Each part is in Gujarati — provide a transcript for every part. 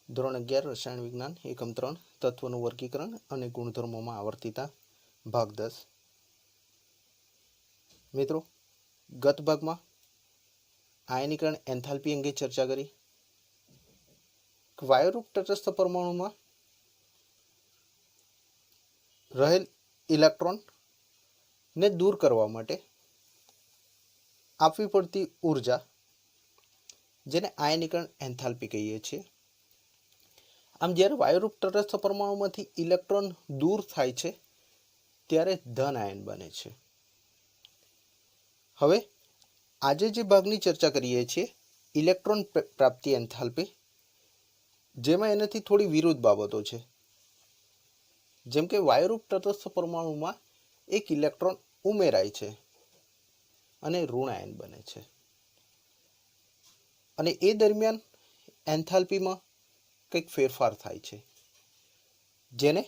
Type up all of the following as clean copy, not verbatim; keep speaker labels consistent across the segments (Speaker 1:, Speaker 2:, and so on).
Speaker 1: ધોરણ 11 રસાયણ વિજ્ઞાન એકમ 3 તત્વોનું વર્ગીકરણ અને ગુણધર્મોમાં આવર્તિતા ભાગ 10. મિત્રો, ગત ભાગમાં આયનીકરણ એન્થાલ્પી અંગે ચર્ચા કરી. વાયુરૂપ તટસ્થ પરમાણુમાં રહેલ ઇલેક્ટ્રોન ને દૂર કરવા માટે આપવી પડતી ઉર્જા, જેને આયનીકરણ એન્થાલ્પી કહીએ છીએ. આમ જ્યારે વાયુરૂપ તટસ્થ પરમાણુમાંથી ઇલેક્ટ્રોન દૂર થાય છે ત્યારે ધન આયન બને છે. હવે આજે જે ભાગની ચર્ચા કરીએ છીએ ઇલેક્ટ્રોન પ્રાપ્તિ એન્થાલ્પી, જેમાં એનાથી થોડી વિરુદ્ધ બાબતો છે. જેમ કે વાયુરૂપ તટસ્થ પરમાણુમાં એક ઇલેક્ટ્રોન ઉમેરાય છે અને ઋણ આયન બને છે, અને એ દરમિયાન એન્થાલ્પીમાં કંઈક ફેરફાર થાય છે, જેને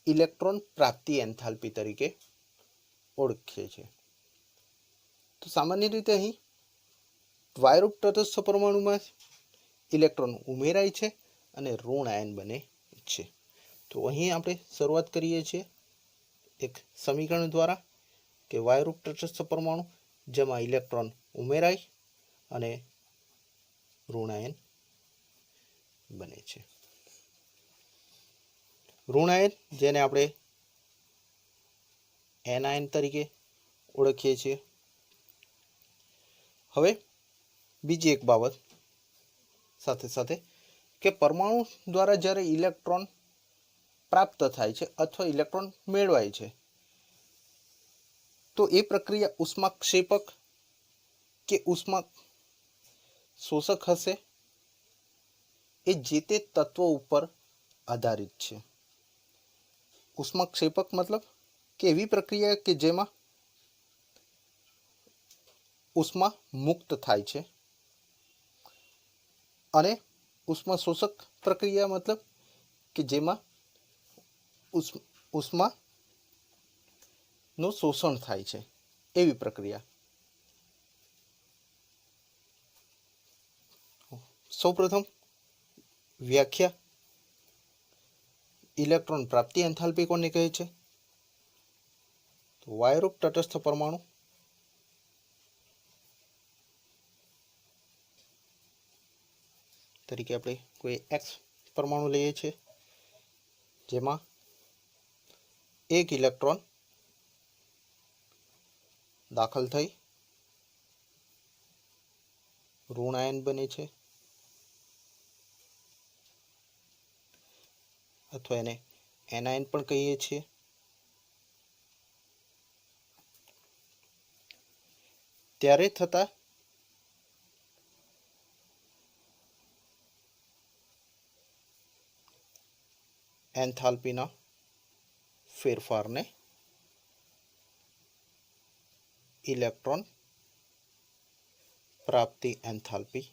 Speaker 1: ઇલેક્ટ્રોન પ્રાપ્તિ એન્થાલ્પી તરીકે ઓળખીએ છીએ. તો સામાન્ય રીતે અહીં વાયુરૂપ તટસ્થ પરમાણુમાં ઇલેક્ટ્રોન ઉમેરાય છે અને ઋણ આયન બને છે. તો અહીં આપણે શરૂઆત કરીએ છીએ એક સમીકરણ દ્વારા કે વાયુરૂપ તટસ્થ પરમાણુ જેમાં ઇલેક્ટ્રોન ઉમેરાય અને ઋણ આયન બને છે. ઋણ આયન, જેને આપણે એનાયન તરીકે ઓળખીએ છીએ. હવે બીજી એક બાબત સાથે સાથે કે પરમાણુ દ્વારા જ્યારે ઇલેક્ટ્રોન પ્રાપ્ત થાય છે અથવા ઇલેક્ટ્રોન મેળવાય છે, તો એ પ્રક્રિયા ઉષ્માક્ષેપક કે ઉષ્મા શોષક હશે, એ જે તે તત્વો ઉપર આધારિત છે. ઉષ્માક્ષેપક મતલબ કે એવી પ્રક્રિયા કે જેમાં ઉષ્મા મુક્ત થાય છે, અને ઉષ્મા શોષક પ્રક્રિયા મતલબ કે જેમાં ઉષ્માનું શોષણ થાય છે, એવી પ્રક્રિયા. સૌપ્રથમ વ્યાખ્યા. ઇલેક્ટ્રોન પ્રાપ્તિ એન્થાલ્પી કોને કહે છે? તો વાયુરૂપ તટસ્થ પરમાણુ તરીકે આપણે કોઈ X પરમાણુ લઈએ છીએ, જેમાં એક ઇલેક્ટ્રોન દાખલ થઈ ઋણ આયન બને છે, અથવા એને એનાયન પણ કહીએ છીએ. ત્યારે થતા એન્થાલ્પીના ફેરફારને ઇલેક્ટ્રોન પ્રાપ્તિ એન્થાલ્પી.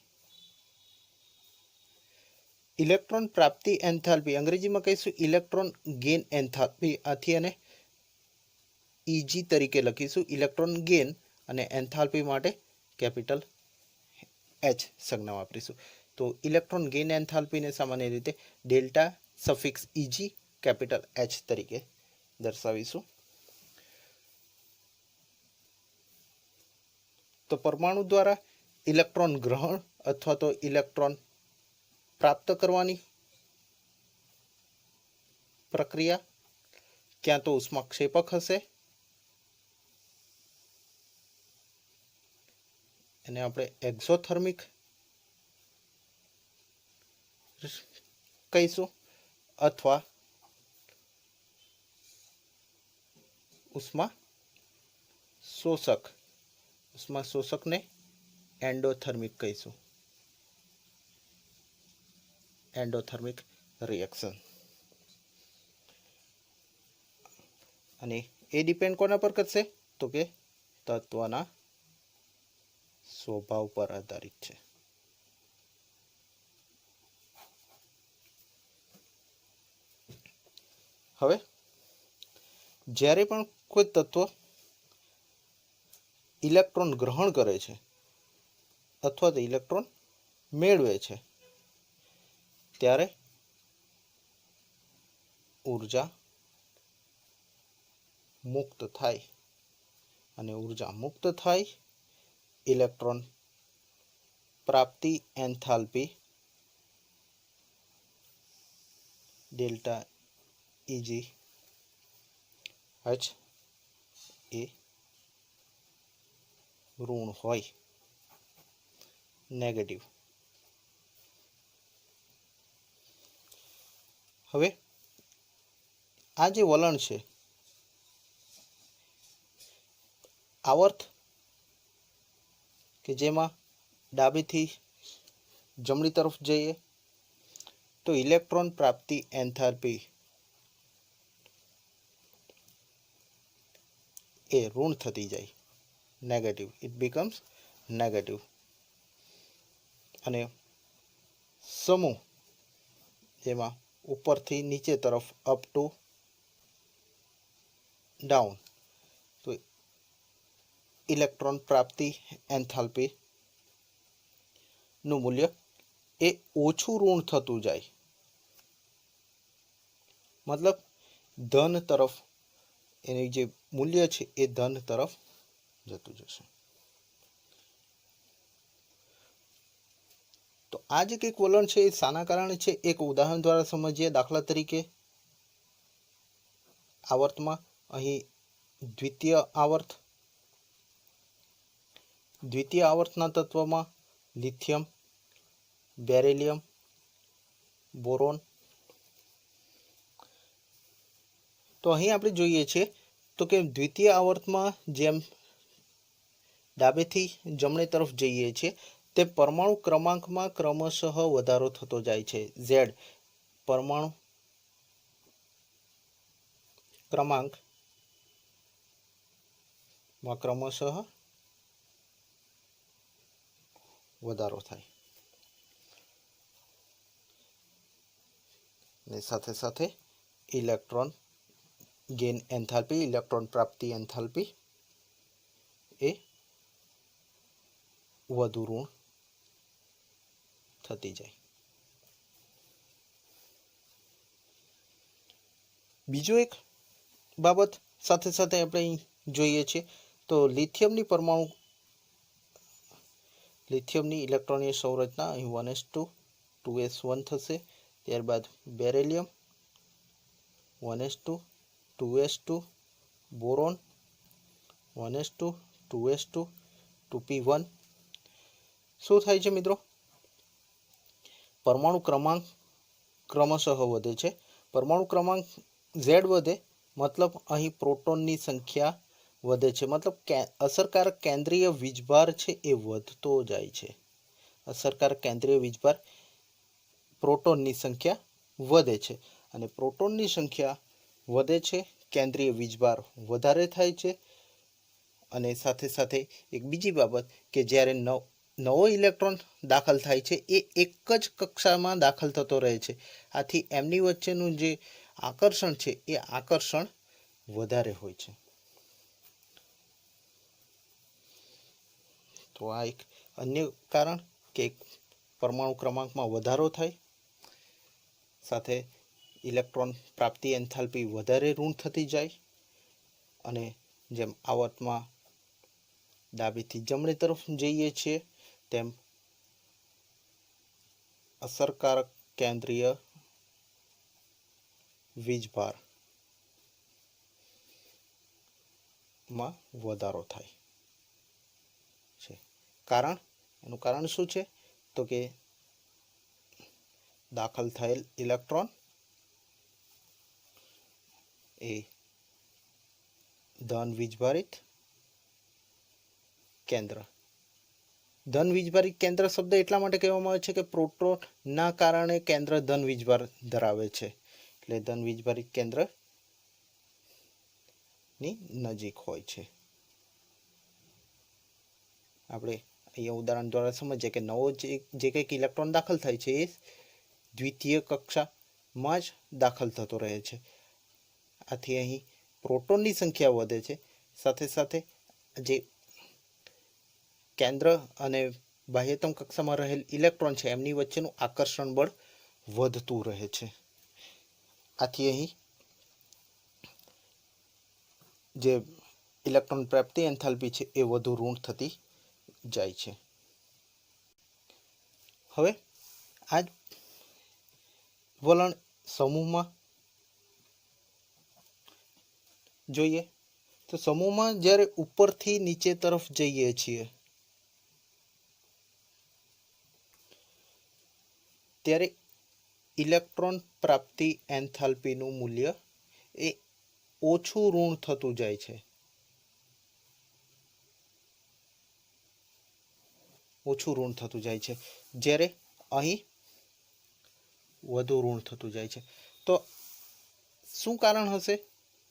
Speaker 1: ઇલેક્ટ્રોન પ્રાપ્તિ એન્થાલ્પી અંગ્રેજીમાં કહીશું ઇલેક્ટ્રોન ગેઇન એન્થાલ્પી. આથી એને EG તરીકે લખીશું, ઇલેક્ટ્રોન ગેઇન, અને એન્થાલ્પી માટે કેપિટલ H સંજ્ઞા વાપરીશું. તો ઇલેક્ટ્રોન ગેઇન એન્થાલ્પીને સામાન્ય રીતે delta suffix EG capital H તરીકે દર્શાવીશું. તો પરમાણુ દ્વારા ઇલેક્ટ્રોન ગ્રહણ અથવા તો ઇલેક્ટ્રોન પ્રાપ્ત કરવાની પ્રક્રિયા ક્યાં તો ઉષ્માક્ષેપક હશે, એને આપણે એક્ઝોથર્મિક કહીશું, અથવા ઉષ્મા શોષકને એન્ડોથર્મિક કહીશું, એન્ડોથર્મિક રિએક્શન. અને એ ડિપેન્ડ કોના પર કરશે? તો કે તત્વના સ્વભાવ પર આધારિત છે. હવે જ્યારે પણ કોઈ તત્વ ઇલેક્ટ્રોન ગ્રહણ કરે છે અથવા તો ઇલેક્ટ્રોન મેળવે છે, ત્યારે ઊર્જા મુક્ત થાય અને ઊર્જા મુક્ત થાય ઇલેક્ટ્રોન પ્રાપ્તિ એન્થાલ્પી ડેલ્ટા Eg H એ ઋણ હોય, નેગેટિવ. હવે આ જે વલણ છે આવર્ત કે જેમાં ડાબેથી જમણી તરફ જઈએ તો ઇલેક્ટ્રોન પ્રાપ્તિ એન્થાલ્પી એ ઋણ થતી જાય, નેગેટિવ. It becomes negative. અને સમૂહ જેમાં ઉપરથી નીચે તરફ અપ ટુ ડાઉન તો ઇલેક્ટ્રોન પ્રાપ્તિ એન્થાલ્પી નું મૂલ્ય એ ઓછું ઋણ થતું જાય, મતલબ ધન તરફ એની જે મૂલ્ય છે એ ધન તરફ જતું જશે. તો આ જે કંઈક વલણ છે એ શાના કારણે છે એક ઉદાહરણ દ્વારા સમજીએ. દાખલા તરીકે આવર્તમાં અહીં દ્વિતીય આવર્તના તત્વમાં લિથિયમ, બેરિલિયમ, બોરોન. તો અહીં આપણે જોઈએ છીએ તો કે દ્વિતીય આવર્તમાં જેમ ડાબેથી જમણે તરફ જઈએ છીએ તે પરમાણુ ક્રમાંકમાં ક્રમશઃ વધારો થતો જાય છે. ઝેડ પરમાણુ ક્રમાંકમાં ક્રમશઃ વધારો થાય ને સાથે સાથે ઇલેક્ટ્રોન ગેઇન એન્થાલ્પી, ઇલેક્ટ્રોન પ્રાપ્તિ એન્થાલ્પી એ વધુ ઋણ થતી જાય. બીજો એક બાબત સાથે સાથે આપણે અહીં જોઈએ છીએ તો લિથિયમની ઇલેક્ટ્રોનીય સંરચના અહીં 1s2 2s1 થશે. ત્યારબાદ beryllium 1s2 2s2, boron 1s2 2s2 2p1. શું થાય છે મિત્રો? પરમાણુ ક્રમાંક ક્રમશઃ વધે છે. પરમાણુ ક્રમાંક Z વધે મતલબ અહીં પ્રોટોનની સંખ્યા વધે છે, મતલબ અસરકારક કેન્દ્રીય વીજભાર છે એ વધતો જાય છે. અસરકારક કેન્દ્રીય વીજભાર પ્રોટોનની સંખ્યા વધે છે અને પ્રોટોનની સંખ્યા વધે છે, કેન્દ્રીય વીજભાર વધારે થાય છે. અને સાથે સાથે એક બીજી બાબત કે જ્યારે નવો ઇલેક્ટ્રોન દાખલ થાય છે એ એક જ કક્ષામાં દાખલ થતો રહે છે, આથી એમની વચ્ચેનું જે આકર્ષણ છે એ આકર્ષણ વધારે હોય છે. તો આ એક અન્ય કારણ કે પરમાણુ ક્રમાંકમાં વધારો થાય, સાથે ઇલેક્ટ્રોન પ્રાપ્તિ એન્થાલ્પી વધારે ઋણ થતી જાય અને જેમ આવર્તમાં ડાબેથી જમણી તરફ જઈએ છીએ તેમ અસરકારક કેન્દ્રીય વીજભારમાં વધારો થાય છે. એનું કારણ શું છે તો કે દાખલ થયેલ ઇલેક્ટ્રોન એ ધન વીજભારિત કેન્દ્ર. ધન વીજભારિત કેન્દ્ર શબ્દ એટલા માટે કહેવામાં આવે છે કે પ્રોટોનના કારણે કેન્દ્ર ધન વીજભાર ધરાવે છે, એટલે ધન વીજભારિત કેન્દ્રની નજીક હોય છે. આપણે અહીંયા ઉદાહરણ દ્વારા સમજીએ કે નવો જે કંઈક ઇલેક્ટ્રોન દાખલ થાય છે એ દ્વિતીય કક્ષામાં જ દાખલ થતો રહે છે, આથી અહીં પ્રોટોનની સંખ્યા વધે છે. સાથે સાથે જે કેન્દ્ર અને બાહ્યતમ કક્ષામાં રહેલ ઇલેક્ટ્રોન છે એમની વચ્ચેનું આકર્ષણ બળ વધતું રહે છે. આથી અહીં જે ઇલેક્ટ્રોન પ્રાપ્તિ એન્થાલ્પી છે એ વધુ ઋણ થતી જાય છે. હવે આ જ વલણ સમૂહમાં જોઈએ તો સમૂહમાં જ્યારે ઉપરથી નીચે તરફ જઈએ છીએ ત્યારે ઇલેક્ટ્રોન પ્રાપ્તિ એન્થાલ્પીનું મૂલ્ય એ ઓછું ઋણ થતું જાય છે. ઓછું ઋણ થતું જાય છે, જ્યારે અહીં વધુ ઋણ થતું જાય છે. તો શું કારણ હશે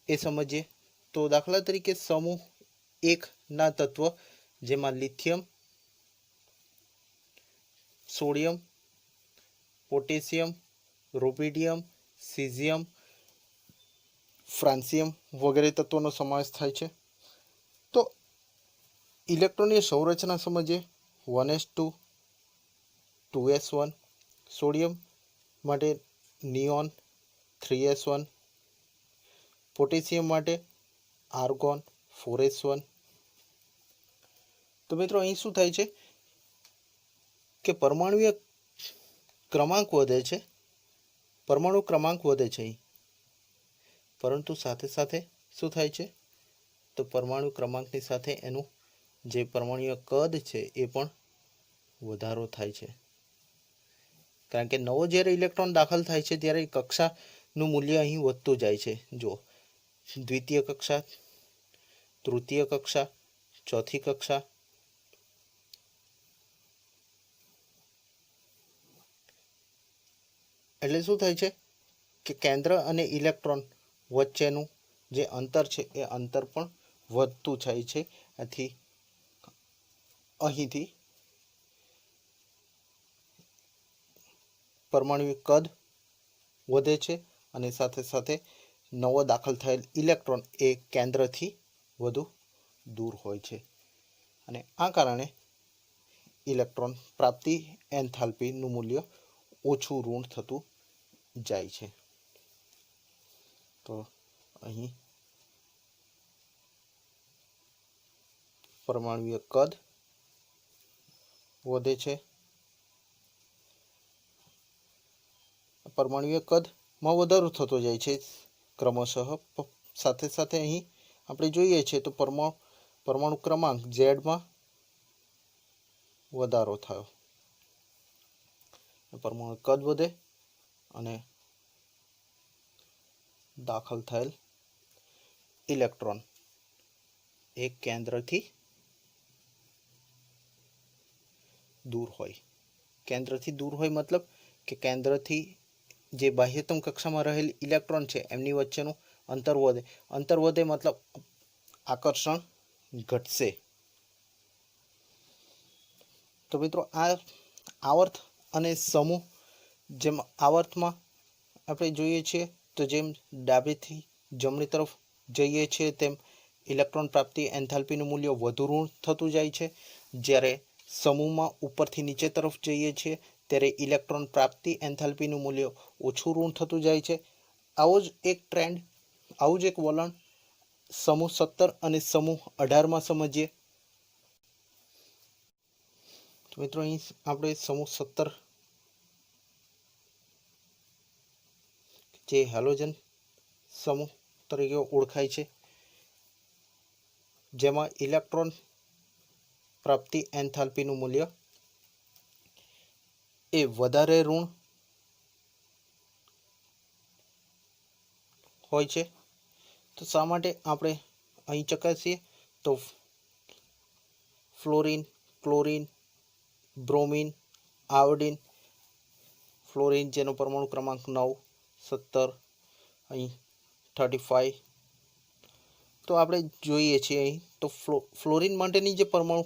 Speaker 1: એ સમજીએ. તો દાખલા તરીકે સમૂહ 1 ના તત્વ જેમાં lithium, sodium, potassium, rubidium, caesium, francium વગેરે તત્વોનો સમાવેશ થાય છે. તો ઇલેક્ટ્રોનની સંરચના સમજીએ. 1s2, 2s1, સોડિયમ માટે નિયોન 3s1, પોટેશિયમ માટે આર્ગોન 4s1. તો મિત્રો અહીં શું થાય છે કે પરમાણુય ક્રમાંક વધે છે, પરમાણુ ક્રમાંક વધે છે અહીં, પરંતુ સાથે સાથે શું થાય છે તો પરમાણુ ક્રમાંકની સાથે એનું જે પરમાણુય કદ છે એ પણ વધારો થાય છે. કારણ કે નવો જ્યારે ઇલેક્ટ્રોન દાખલ થાય છે ત્યારે કક્ષાનું મૂલ્ય અહીં વધતું જાય છે. જો દ્વિતીય કક્ષા, તૃતીય કક્ષા, ચોથી કક્ષા, એટલે શું થાય છે કે કેન્દ્ર અને ઇલેક્ટ્રોન વચ્ચેનું જે અંતર છે એ અંતર પણ વધતું જાય છે. આથી અહીંથી પરમાણુ કદ વધે છે અને સાથે સાથે નવો દાખલ થયેલ ઇલેક્ટ્રોન એ કેન્દ્રથી વધુ દૂર હોય છે અને આ કારણે ઇલેક્ટ્રોન પ્રાપ્તિ એન્થાલ્પીનું મૂલ્ય ઓછું ઋણ થતું જાય છે. તો અહીં પરમાણુય કદ વધે છે. પરમાણુય કદમાં વધારો થતો જાય છે ક્રમશઃ. સાથે સાથે અહીં આપણે જોઈએ છીએ તો પરમાણુ ક્રમાંક ઝેડમાં વધારો થયો, પરમાણુ કદ વધે અને દાખલ થયેલ ઇલેક્ટ્રોન એ કેન્દ્રથી દૂર હોય. કેન્દ્રથી દૂર હોય મતલબ કે કેન્દ્રથી જે બાહ્યતમ કક્ષામાં રહેલ ઇલેક્ટ્રોન છે એમની વચ્ચેનું અંતર વધે. અંતર વધે મતલબ આકર્ષણ ઘટશે. તો મિત્રો આ આવર્ત અને સમૂહ, જેમ આવર્તમાં આપણે જોઈએ છીએ તો જેમ ડાબેથી જમણી તરફ જઈએ છીએ તેમ ઇલેક્ટ્રોન પ્રાપ્તિ એન્થાલ્પીનું મૂલ્ય વધુ ઋણ થતું જાય છે. જ્યારે સમૂહમાં ઉપરથી નીચે તરફ જઈએ છીએ ત્યારે ઇલેક્ટ્રોન પ્રાપ્તિ એન્થાલ્પીનું મૂલ્ય ઓછું ઋણ થતું જાય છે. આવો જ એક ટ્રેન્ડ, આવું જ એક વલણ સમૂહ 17 અને સમૂહ 18માં સમજીએ. તો મિત્રો અહીં આપણે સમૂહ 17 જે હેલોજન સમૂહ તરીકે ઓળખાય છે, જેમાં ઇલેક્ટ્રોન પ્રાપ્તિ એન્થાલ્પીનું મૂલ્ય એ વધારે ઋણ હોય છે. તો શા માટે આપણે અહીં ચકાસીએ તો fluorine, chlorine, bromine, iodine, fluorine જેનો પરમાણુ ક્રમાંક 9, 17, અહીં 35. તો આપણે જોઈએ છીએ અહીં તો ફ્લોરિન માટેની જે પરમાણુ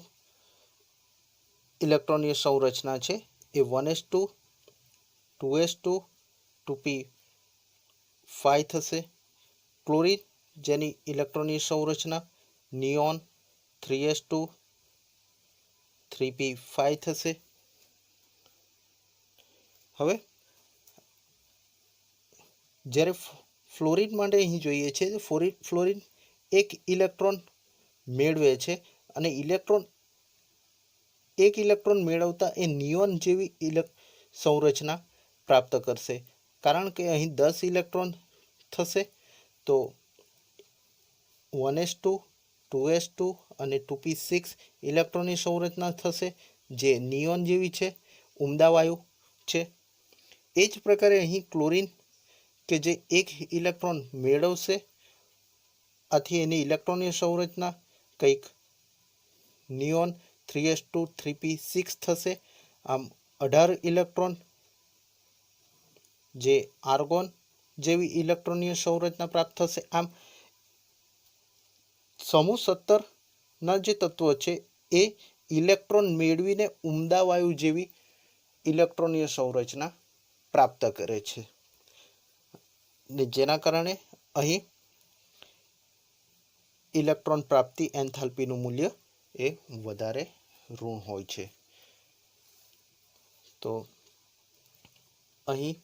Speaker 1: ઇલેક્ટ્રોનીય સંરચના છે એ 1s2, 2s2, 2p5 થશે. ક્લોરિન જેની ઇલેક્ટ્રોનીય સંરચના નિયોન 3s2, 3p5 થશે. હવે જ્યારે ફ્લોરિન માટે અહીં જોઈએ છે ફ્લોરિન એક ઇલેક્ટ્રોન મેળવે છે અને એક ઇલેક્ટ્રોન મેળવતા એ નિયોન જેવી સંરચના પ્રાપ્ત કરશે, કારણ કે અહીં 10 ઇલેક્ટ્રોન થશે તો 1s2 2s2 અને 2p6 ઇલેક્ટ્રોનની સંરચના થશે, જે નિયોન જેવી છે, ઉમદા વાયુ છે. એ જ પ્રકારે અહીં ક્લોરિન કે જે એક ઇલેક્ટ્રોન મેળવશે, આથી એની ઇલેક્ટ્રોનની સંરચના કંઈક નિયોન 3s2 3p6 થશે. આમ 18 ઇલેક્ટ્રોન જે આર્ગોન જેવી ઇલેક્ટ્રોનની સંરચના પ્રાપ્ત થશે. આમ સમૂહ 17ના જે તત્વો છે એ ઇલેક્ટ્રોન મેળવીને ઉમદા વાયુ જેવી ઇલેક્ટ્રોનીય સંરચના પ્રાપ્ત કરે છે, ને જેના કારણે અહીં ઇલેક્ટ્રોન પ્રાપ્તિ એન્થાલ્પીનું મૂલ્ય એ વધારે ઋણ હોય છે. તો અહીં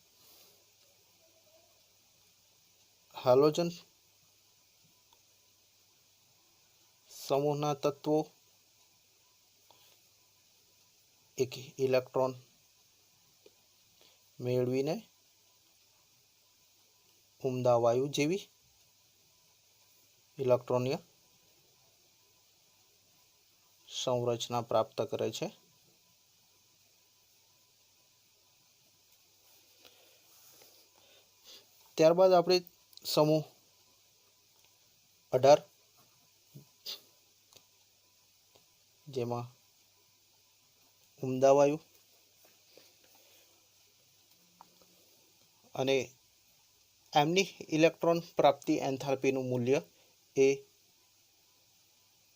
Speaker 1: હાલોજન સમૂહના તત્વો એક ઇલેક્ટ્રોન મેળવીને ઉમદા વાયુ જેવી ઇલેક્ટ્રોનીય સંરચના પ્રાપ્ત કરે છે. ત્યારબાદ આપણે સમૂહ 18 જેમાં ઉમદા વાયુ અને એમની ઇલેક્ટ્રોન પ્રાપ્તિ એન્થાલ્પીનું મૂલ્ય એ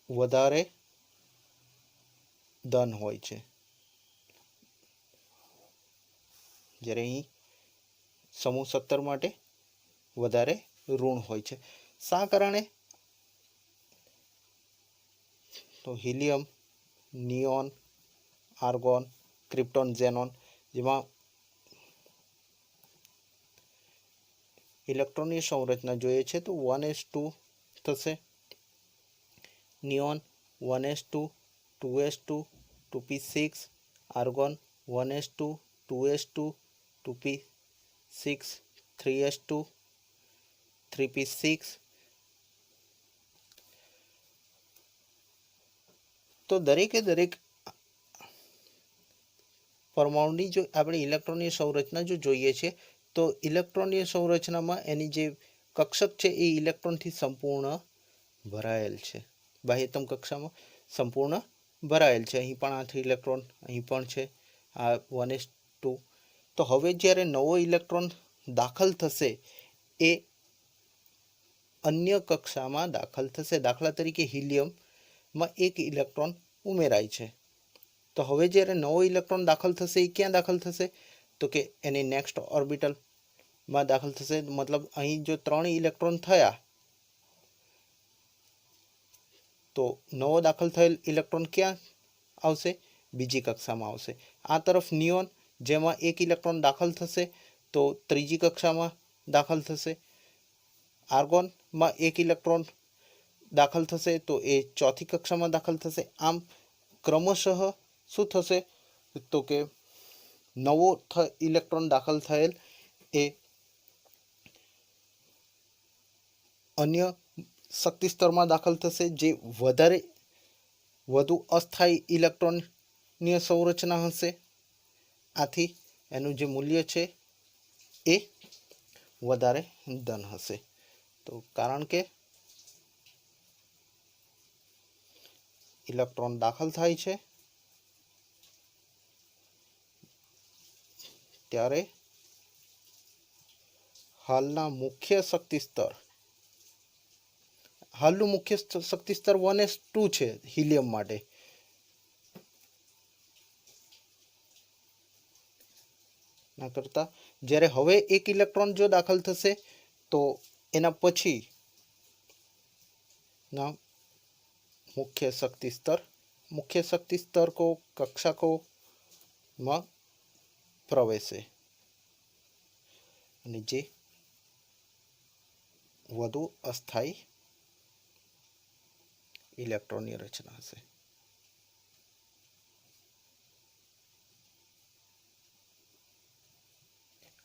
Speaker 1: વધારે ધન હોય છે, જ્યારે અહીં સમૂહ 17 માટે વધારે ઋણ હોય છે. શા કારણે? તો helium, neon, argon, krypton, xenon જેમાં ઇલેક્ટ્રોનની સંરચના જોઈએ છે તો 1s2 થશે, neon 1s2 2s2 2p6, argon 1s2 2s2 2p6 3s2 3p6. તો દરેકે દરેક પરમાણુની જો આપણે ઇલેક્ટ્રોનની સંરચના જો જોઈએ છે તો ઇલેક્ટ્રોનની સંરચનામાં એની જે કક્ષક છે એ ઇલેક્ટ્રોનથી સંપૂર્ણ ભરાયેલ છે. બાહ્યતમ કક્ષામાં સંપૂર્ણ ભરાયેલ છે. અહીં પણ 8 ઇલેક્ટ્રોન, અહીં પણ છે આ 1s2. તો હવે જ્યારે નવો ઇલેક્ટ્રોન દાખલ થશે એ અન્ય કક્ષામાં દાખલ થશે. દાખલા તરીકે હિલિયમમાં એક ઇલેક્ટ્રોન ઉમેરાય છે, તો હવે જ્યારે નવો ઇલેક્ટ્રોન દાખલ થશે એ ક્યાં દાખલ થશે? તો કે એની નેક્સ્ટ ઓર્બિટલમાં દાખલ થશે. મતલબ અહીં જો 3 ઇલેક્ટ્રોન થયા તો નવો દાખલ થયેલ ઇલેક્ટ્રોન ક્યાં આવશે? બીજી કક્ષામાં આવશે. આ તરફ નિયોન જેમાં એક ઇલેક્ટ્રોન દાખલ થશે તો ત્રીજી કક્ષામાં દાખલ થશે. આર્ગોનમાં એક ઇલેક્ટ્રોન દાખલ થશે તો એ ચોથી કક્ષામાં દાખલ થશે. આમ ક્રમશઃ શું થશે? તો કે નવો ઇલેક્ટ્રોન દાખલ થયેલ એ અન્ય શક્તિ સ્તરમાં દાખલ થશે, જે વધુ અસ્થાયી ઇલેક્ટ્રોનની સંરચના હશે. આથી એનું જે મૂલ્ય છે એ વધારે ધન હશે. તો કારણ કે ઇલેક્ટ્રોન દાખલ થાય છે ત્યારે હાલનું મુખ્ય શક્તિ સ્તર 1s2 છે હિલિયમ માટે. ના કરતા જ્યારે હવે એક ઇલેક્ટ્રોન જો દાખલ થશે તો એના પછી ના મુખ્ય શક્તિ સ્તર કો કક્ષા કો માં પ્રવેશે, અને જે વધુ અસ્થાયી ઇલેક્ટ્રોનની રચના હશે.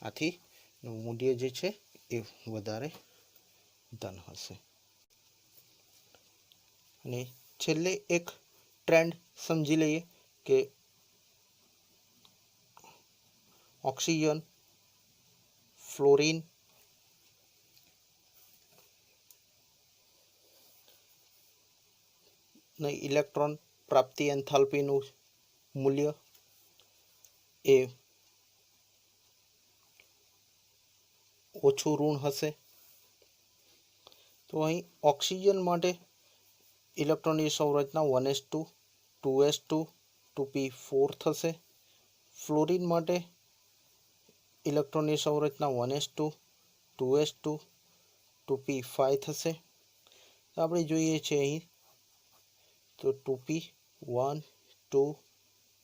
Speaker 1: આથી મૂલ્ય જે છે એ વધારે ધન હશે. અને છેલ્લે એક ટ્રેન્ડ સમજી લઈએ કે ઓક્સિજન, ફ્લોરિન ને ઇલેક્ટ્રોન પ્રાપ્તિ એન્થાલ્પીનું મૂલ્ય એ ઓછું ઋણ હશે. તો અહીં ઓક્સિજન માટે ઇલેક્ટ્રોનની સંરચના 1s2 2s2 2p4 થશે. ફ્લોરિન માટે ઇલેક્ટ્રોનની સંરચના 1s2 2s2 2p5 થશે. આપણે જોઈએ છીએ અહીં તો 2p 1 2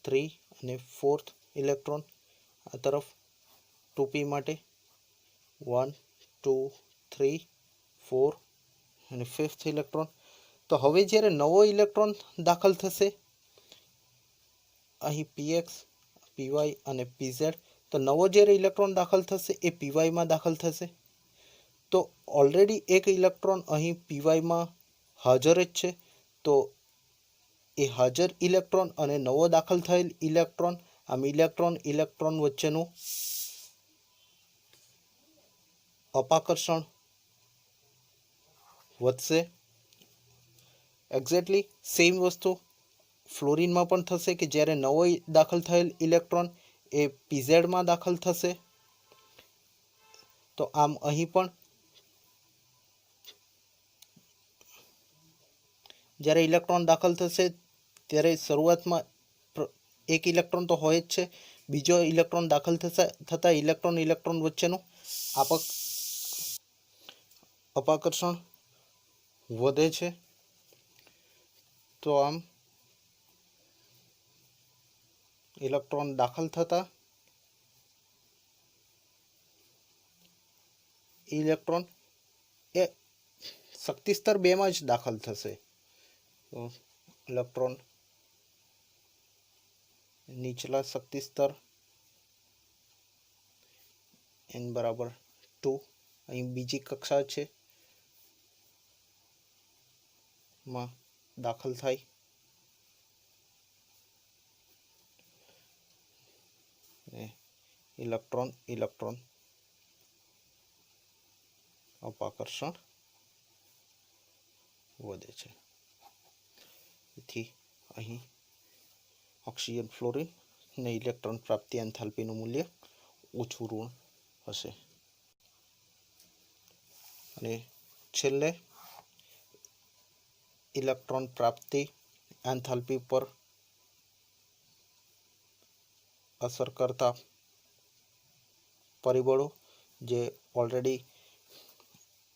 Speaker 1: 3 અને 4th ઇલેક્ટ્રોન, આ તરફ 2p માટે 1 2 3 4 અને 5th ઇલેક્ટ્રોન. તો હવે જ્યારે નવો ઇલેક્ટ્રોન દાખલ થશે અહીં px py અને pz, તો નવો જ્યારે ઇલેક્ટ્રોન દાખલ થશે એ pyમાં દાખલ થશે. તો ઓલરેડી એક ઇલેક્ટ્રોન અહીં pyમાં હાજર જ છે. તો એ હાજર ઇલેક્ટ્રોન અને નવો દાખલ થયેલ ઇલેક્ટ્રોન, આમ ઇલેક્ટ્રોન વચ્ચેનું અપાકર્ષણ વધશે. એક્ઝેક્ટલી સેમ વસ્તુ ફ્લોરિનમાં પણ થશે કે જ્યારે નવો દાખલ થયેલ ઇલેક્ટ્રોન એ pzમાં દાખલ થશે. તો આમ અહીં પણ જ્યારે ઇલેક્ટ્રોન દાખલ થશે ત્યારે શરૂઆતમાં એક ઇલેક્ટ્રોન તો હોય જ છે. બીજો ઇલેક્ટ્રોન દાખલ થતાં ઇલેક્ટ્રોન વચ્ચેનું અપાકર્ષણ વધે છે. તો આમ ઇલેક્ટ્રોન દાખલ થતાં ઇલેક્ટ્રોન એ શક્તિ સ્તર 2માં જ દાખલ થશે. તો ઇલેક્ટ્રોન નીચલા શક્તિ સ્તર n બરાબર 2, અહીં બીજી કક્ષા છે માં દાખલ થાય. ઇલેક્ટ્રોન અપાકર્ષણ વધે છે. તેથી અહીં ઓક્સિજન, ફ્લોરિન ને ઇલેક્ટ્રોન પ્રાપ્તિ એન્થાલ્પીનું મૂલ્ય ઓછું ઋણ હશે. અને છેલ્લે ઇલેક્ટ્રોન પ્રાપ્તિ એન્થાલ્પી પર અસર કરતા પરિબળો જે ઓલરેડી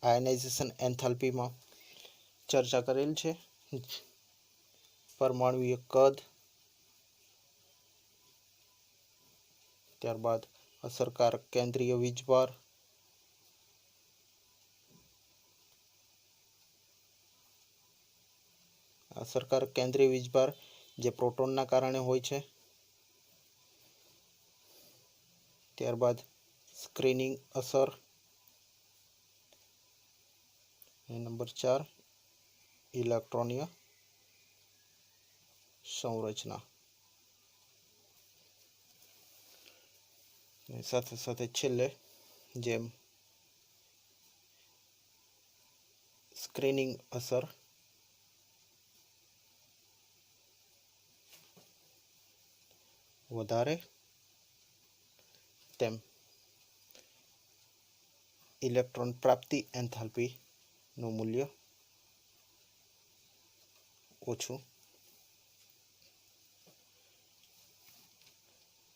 Speaker 1: આયનાઇઝેશન એન્થાલ્પીમાં ચર્ચા કરેલ છે. પરમાણુય કદ, ત્યારબાદ અસરકારક કેન્દ્રીય વીજભાર, અસરકારક કેન્દ્રીય વીજભાર જે પ્રોટોનના કારણે હોય છે. ત્યારબાદ સ્ક્રીનિંગ અસર, નંબર 4 ઇલેક્ટ્રોનીય સંરચના. સાથે સાથે છેલ્લે જેમ સ્ક્રીનિંગ અસર વધારે તેમ ઇલેક્ટ્રોન પ્રાપ્તિ એન્થાલ્પીનું મૂલ્ય ઓછું.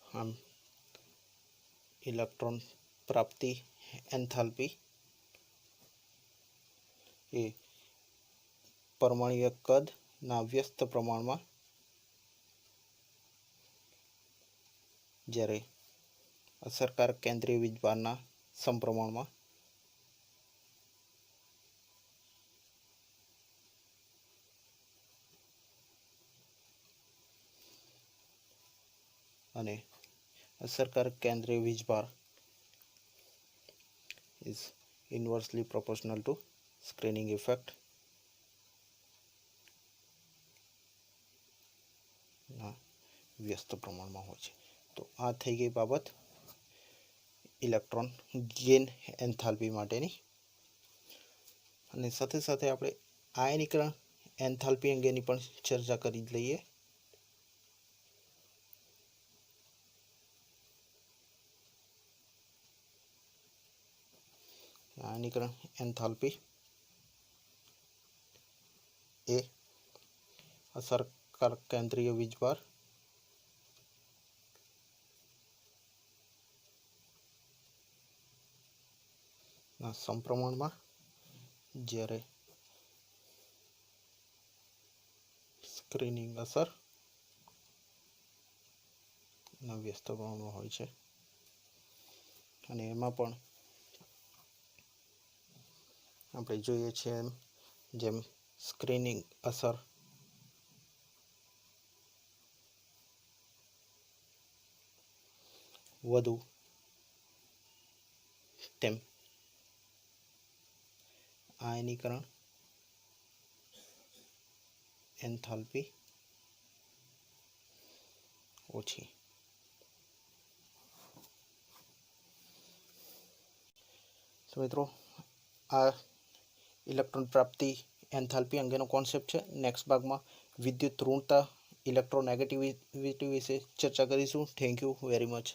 Speaker 1: આમ ઇલેક્ટ્રોન પ્રાપ્તિ એન્થાલ્પી એ પરમાણુય કદના વ્યસ્ત પ્રમાણમાં જ્યારે અસરકારક કેન્દ્રીય વીજભારના સમપ્રમાણમાં અને અસરકારક કેન્દ્રીય વીજભાર is inversely proportional to screening effect ના વ્યસ્ત પ્રમાણમાં હોય છે. તો આ થઈ ગઈ બાબત ઇલેક્ટ્રોન ગેઇન એન્થાલ્પી માટેની. અને સાથે સાથે આપણે આયનીકરણ એન્થાલ્પી અંગેની પણ ચર્ચા કરી લઈએ. આયનીકરણ એન્થાલ્પી એ અસરકારક કેન્દ્રીય વીજભાર ના સમપ્રમાણમાં જ્યારે સ્ક્રીનિંગ અસર ના વ્યસ્ત પ્રમાણમાં હોય છે. અને એમાં પણ આપણે જોઈએ છીએ જેમ સ્ક્રીનિંગ અસર વધુ તેમ આયનીકરણ એન્થાલ્પી ઓછી. તો મિત્રો આ ઇલેક્ટ્રોન પ્રાપ્તિ એન્થાલ્પી અંગેનો કોન્સેપ્ટ છે. નેક્સ્ટ ભાગમાં વિદ્યુત ઋણતા ઇલેક્ટ્રોનેગેટિવિટી વિશે ચર્ચા કરીશું. Thank you very much.